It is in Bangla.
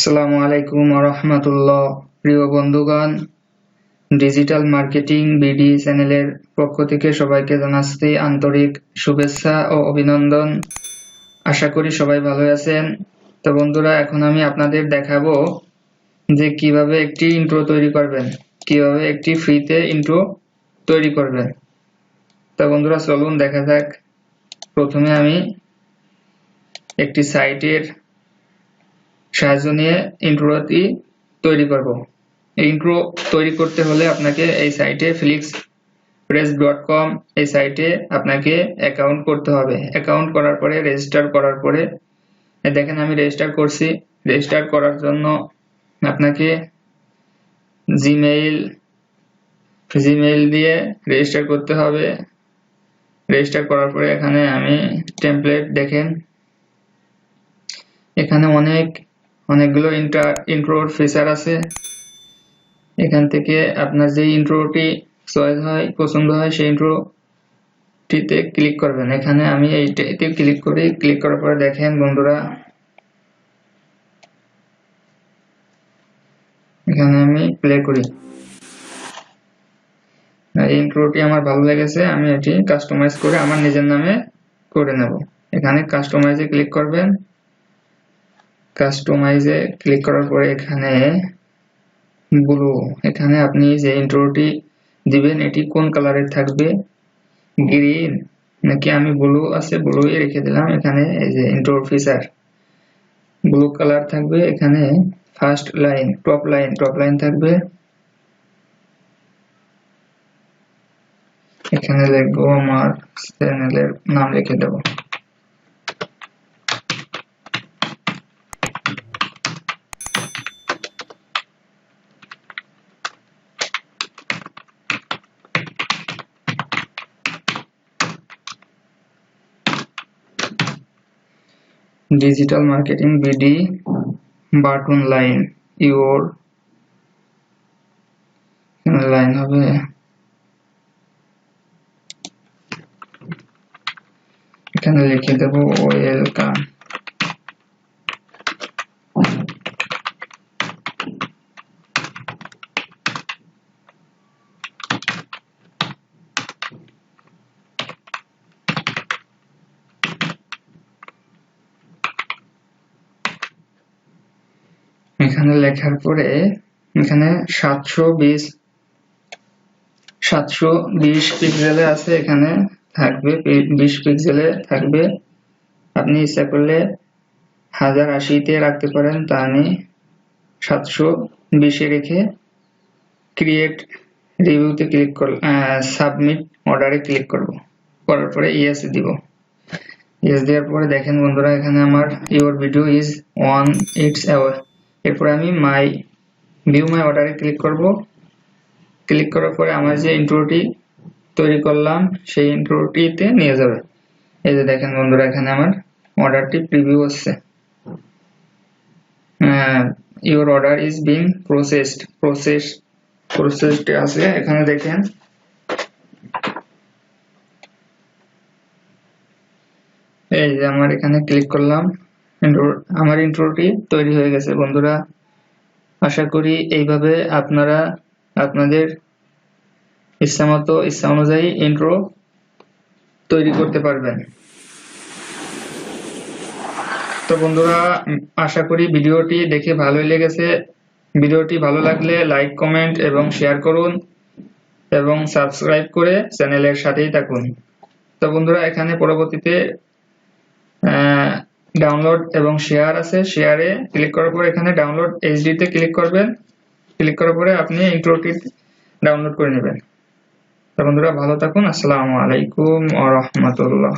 আসসালামু আলাইকুম ওয়া রাহমাতুল্লাহ। প্রিয় বন্ধুগণ, ডিজিটাল মার্কেটিং বিডি চ্যানেলের পক্ষ থেকে সবাইকে জানাচ্ছি আন্তরিক শুভেচ্ছা ও অভিনন্দন। আশা করি সবাই ভালো আছেন। তো বন্ধুরা, এখন আমি আপনাদের দেখাবো যে কিভাবে একটি ইন্ট্রো তৈরি করবেন, কিভাবে একটি ফ্রিতে ইন্ট্রো তৈরি করবেন। তো বন্ধুরা, চলুন দেখা যাক। প্রথমে আমি একটি সাইটের সাহায্য নিয়ে ইন্ট্রোটি তৈরি করব। ইন্ট্রো তৈরি করতে হলে আপনাকে এই সাইটে flixpress.com এই সাইটে আপনাকে অ্যাকাউন্ট করতে হবে। অ্যাকাউন্ট করার পরে রেজিস্টার করার পরে দেখেন আমি রেজিস্টার করছি। রেজিস্টার করার জন্য আপনাকে জিমেইল দিয়ে রেজিস্টার করতে হবে। রেজিস্টার করার পরে এখানে আমি টেমপ্লেট দেখেন, এখানে অনেকগুলো ইন্ট্রোর ফিচার আছে। এখান থেকে আপনার যে ইন্ট্রোটি চয়েস হয়, পছন্দ হয়, সেই ইন্ট্রোটিতে ক্লিক করবেন। এখানে আমি এইটাতে ক্লিক করি। ক্লিক করার পরে দেখেন বন্ধুরা, এখানে আমি প্লে করি। এই ইন্ট্রোটি আমার ভালো লেগেছে, আমি এটি কাস্টমাইজ করে আমার নিজের নামে করে নেব। এখানে কাস্টমাইজে ক্লিক করবেন। কাস্টমাইজে ক্লিক করার পরে এখানে ব্লু, এখানে আপনি যে ইন্ট্রোটি দিবেন এটি কোন কালারের থাকবে, গ্রিন নাকি, আমি ব্লু আছে ব্লুই রেখে দিলাম। এখানে এই যে ইন্ট্রো ফিচার ব্লু কালার থাকবে। এখানে ফার্স্ট লাইন টপ লাইন থাকবে। এখানে লিখবো আমার চ্যানেলের নাম, লিখে দেব। Digital marketing BD button line, your line হবে। এখানে লিখে দেব ওয়েলকাম। এখানে লেখার পরে এখানে 720 পিক্সেলে আছে, এখানে থাকবে 20 পিক্সেলে থাকবে। আপনি ইচ্ছা করলে 1080-তে রাখতে পারেন। তা আমি 720-এ রেখে ক্রিয়েট রিভিউতে ক্লিক করব, সাবমিট অর্ডারে ক্লিক করব। করার পরে ইয়েস দিব। ইয়েস দেওয়ার পরে দেখেন বন্ধুরা, এখানে আমার your video is on its way. এরপরে আমি ভিউ মাই অর্ডারে ক্লিক করব। ক্লিক করার পরে আমার যে ইন্ট্রোটি তৈরি করলাম সেই ইন্ট্রোটিতে নিয়ে যাবে। এই যে দেখেন বন্ধুরা, এখানে আমার অর্ডারটি প্রিভিউ হচ্ছে। Your order is being processed আছে। এখানে দেখেন এই যে আমার এখানে ক্লিক করলাম, আমার ইন্ট্রোটি তৈরি হয়ে গেছে। বন্ধুরা, আশা করি এইভাবে আপনারা আপনাদের ইচ্ছা অনুযায়ী ইন্ট্রো তৈরি করতে পারবেন। তো বন্ধুরা, আশা করি ভিডিওটি দেখে ভালোই লেগেছে। ভিডিওটি ভালো লাগলে লাইক, কমেন্ট এবং শেয়ার করুন এবং সাবস্ক্রাইব করে চ্যানেলের সাথেই থাকুন। তো বন্ধুরা, এখানে পরবর্তীতে ডাউনলোড এবং শেয়ার আছে। শেয়ারে ক্লিক করার পরে এখানে ডাউনলোড এইচডি-তে ক্লিক করবেন। ক্লিক করার পরে আপনি ইন্ট্রোটি ডাউনলোড করে নেবেন। তো বন্ধুরা, ভালো থাকুন। আসসালামু আলাইকুম ওয়া রাহমাতুল্লাহ।